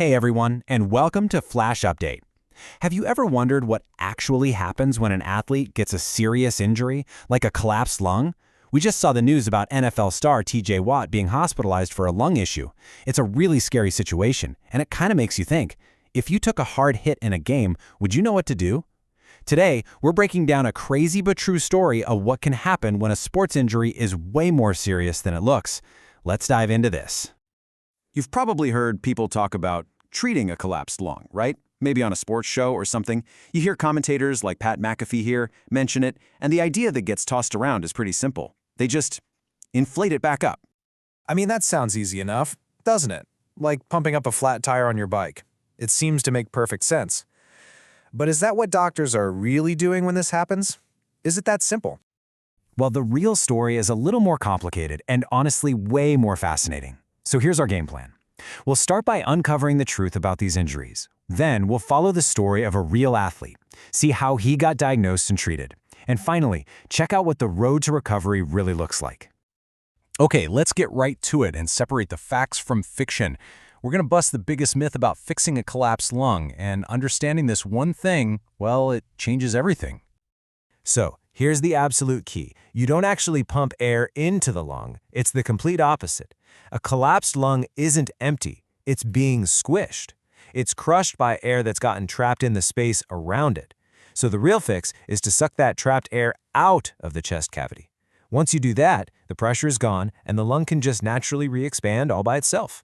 Hey everyone, and welcome to Flash Update. Have you ever wondered what actually happens when an athlete gets a serious injury, like a collapsed lung? We just saw the news about NFL star TJ Watt being hospitalized for a lung issue. It's a really scary situation, and it kind of makes you think, if you took a hard hit in a game, would you know what to do? Today, we're breaking down a crazy but true story of what can happen when a sports injury is way more serious than it looks. Let's dive into this. You've probably heard people talk about treating a collapsed lung, right? Maybe on a sports show or something. You hear commentators like Pat McAfee here mention it, and the idea that gets tossed around is pretty simple. They just inflate it back up. I mean, that sounds easy enough, doesn't it? Like pumping up a flat tire on your bike. It seems to make perfect sense. But is that what doctors are really doing when this happens? Is it that simple? Well, the real story is a little more complicated and honestly way more fascinating. So here's our game plan. We'll start by uncovering the truth about these injuries. Then we'll follow the story of a real athlete, see how he got diagnosed and treated. And finally, check out what the road to recovery really looks like. Okay, let's get right to it and separate the facts from fiction. We're going to bust the biggest myth about fixing a collapsed lung, and understanding this one thing, well, it changes everything. So, here's the absolute key. You don't actually pump air into the lung. It's the complete opposite. A collapsed lung isn't empty. It's being squished. It's crushed by air that's gotten trapped in the space around it. So the real fix is to suck that trapped air out of the chest cavity. Once you do that, the pressure is gone and the lung can just naturally re-expand all by itself.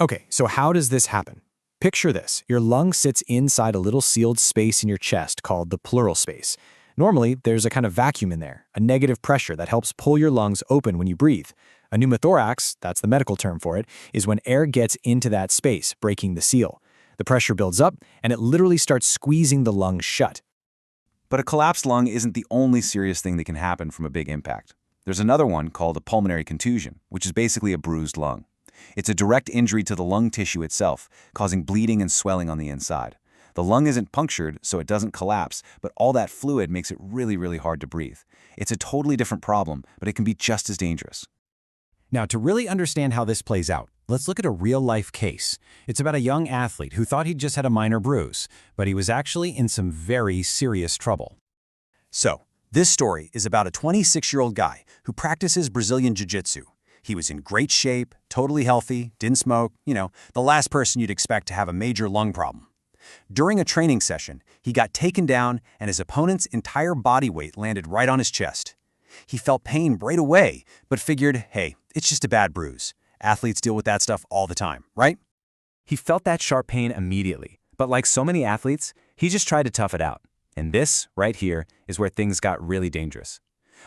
Okay, so how does this happen? Picture this. Your lung sits inside a little sealed space in your chest called the pleural space. Normally, there's a kind of vacuum in there, a negative pressure that helps pull your lungs open when you breathe. A pneumothorax, that's the medical term for it, is when air gets into that space, breaking the seal. The pressure builds up, and it literally starts squeezing the lung shut. But a collapsed lung isn't the only serious thing that can happen from a big impact. There's another one called a pulmonary contusion, which is basically a bruised lung. It's a direct injury to the lung tissue itself, causing bleeding and swelling on the inside. The lung isn't punctured, so it doesn't collapse, but all that fluid makes it really hard to breathe. It's a totally different problem, but it can be just as dangerous. Now, to really understand how this plays out, let's look at a real-life case. It's about a young athlete who thought he'd just had a minor bruise, but he was actually in some very serious trouble. So, this story is about a 26-year-old guy who practices Brazilian Jiu-Jitsu. He was in great shape, totally healthy, didn't smoke, the last person you'd expect to have a major lung problem. During a training session, he got taken down and his opponent's entire body weight landed right on his chest. He felt pain right away, but figured, hey, it's just a bad bruise. Athletes deal with that stuff all the time, right? He felt that sharp pain immediately, but like so many athletes, he just tried to tough it out. And this, right here, is where things got really dangerous.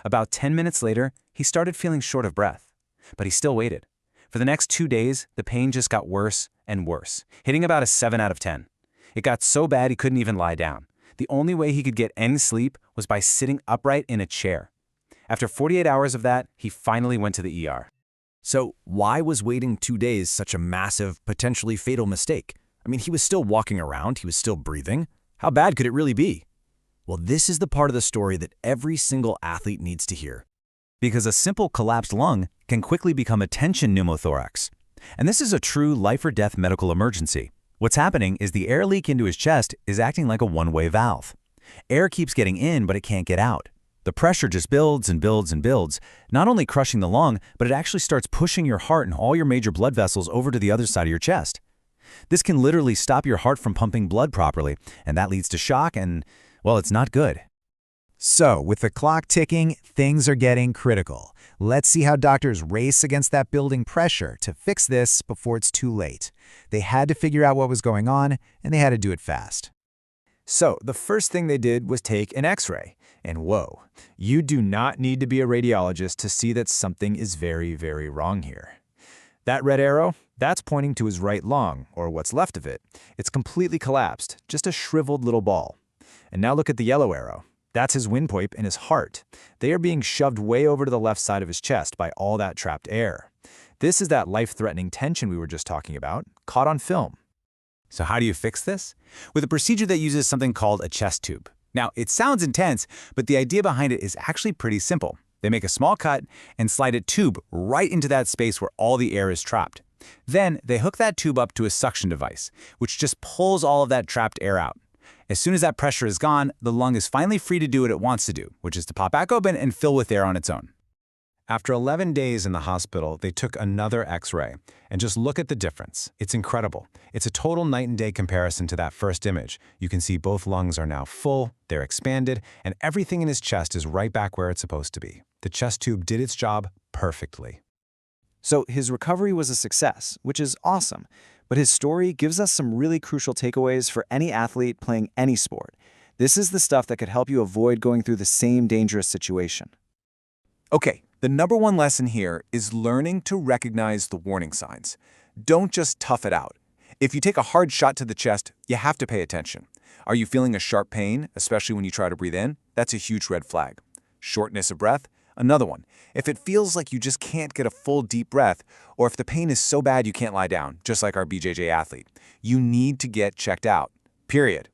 About 10 minutes later, he started feeling short of breath, but he still waited. For the next 2 days, the pain just got worse and worse, hitting about a 7 out of 10. It got so bad he couldn't even lie down. The only way he could get any sleep was by sitting upright in a chair. After 48 hours of that, he finally went to the ER. So why was waiting 2 days such a massive, potentially fatal mistake? I mean, he was still walking around, he was still breathing. How bad could it really be? Well, this is the part of the story that every single athlete needs to hear. Because a simple collapsed lung can quickly become a tension pneumothorax. And this is a true life-or-death medical emergency. What's happening is the air leak into his chest is acting like a one-way valve. Air keeps getting in, but it can't get out. The pressure just builds and builds and builds, not only crushing the lung, but it actually starts pushing your heart and all your major blood vessels over to the other side of your chest. This can literally stop your heart from pumping blood properly, and that leads to shock and, well, it's not good. So, with the clock ticking, things are getting critical. Let's see how doctors race against that building pressure to fix this before it's too late. They had to figure out what was going on, and they had to do it fast. So, the first thing they did was take an X-ray. And whoa, you do not need to be a radiologist to see that something is very wrong here. That red arrow, that's pointing to his right lung, or what's left of it. It's completely collapsed, just a shriveled little ball. And now look at the yellow arrow. That's his windpipe and his heart. They are being shoved way over to the left side of his chest by all that trapped air. This is that life-threatening tension we were just talking about, caught on film. So how do you fix this? With a procedure that uses something called a chest tube. Now, it sounds intense, but the idea behind it is actually pretty simple. They make a small cut and slide a tube right into that space where all the air is trapped. Then they hook that tube up to a suction device, which just pulls all of that trapped air out. As soon as that pressure is gone, the lung is finally free to do what it wants to do, which is to pop back open and fill with air on its own. After 11 days in the hospital, they took another X-ray, and just look at the difference. It's incredible. It's a total night and day comparison to that first image. You can see both lungs are now full, they're expanded, and everything in his chest is right back where it's supposed to be. The chest tube did its job perfectly. So his recovery was a success, which is awesome. But his story gives us some really crucial takeaways for any athlete playing any sport. This is the stuff that could help you avoid going through the same dangerous situation. Okay, the number one lesson here is learning to recognize the warning signs. Don't just tough it out. If you take a hard shot to the chest, you have to pay attention. Are you feeling a sharp pain, especially when you try to breathe in? That's a huge red flag. Shortness of breath? Another one. If it feels like you just can't get a full deep breath, or if the pain is so bad you can't lie down, just like our BJJ athlete, you need to get checked out. Period.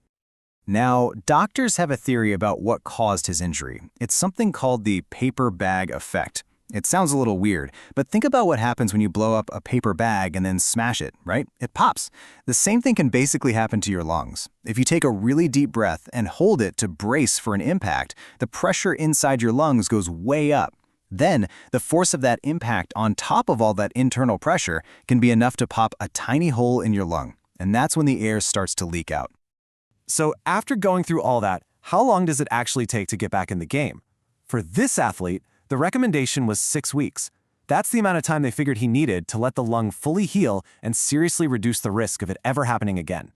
Now, doctors have a theory about what caused his injury. It's something called the paper bag effect. It sounds a little weird, but think about what happens when you blow up a paper bag and then smash it, right? It pops. The same thing can basically happen to your lungs. If you take a really deep breath and hold it to brace for an impact, the pressure inside your lungs goes way up. Then, the force of that impact on top of all that internal pressure can be enough to pop a tiny hole in your lung, and that's when the air starts to leak out. So after going through all that, how long does it actually take to get back in the game? For this athlete, the recommendation was 6 weeks. That's the amount of time they figured he needed to let the lung fully heal and seriously reduce the risk of it ever happening again.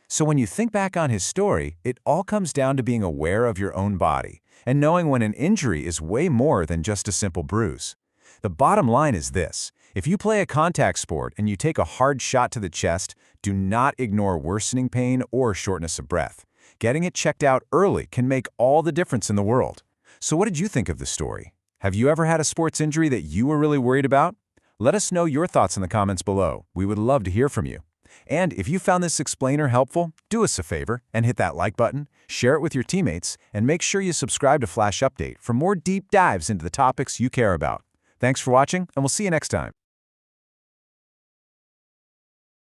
So when you think back on his story, it all comes down to being aware of your own body and knowing when an injury is way more than just a simple bruise. The bottom line is this: if you play a contact sport and you take a hard shot to the chest, do not ignore worsening pain or shortness of breath. Getting it checked out early can make all the difference in the world. So what did you think of the story? Have you ever had a sports injury that you were really worried about? Let us know your thoughts in the comments below. We would love to hear from you. And if you found this explainer helpful, do us a favor and hit that like button, share it with your teammates, and make sure you subscribe to Flash Update for more deep dives into the topics you care about. Thanks for watching, and we'll see you next time.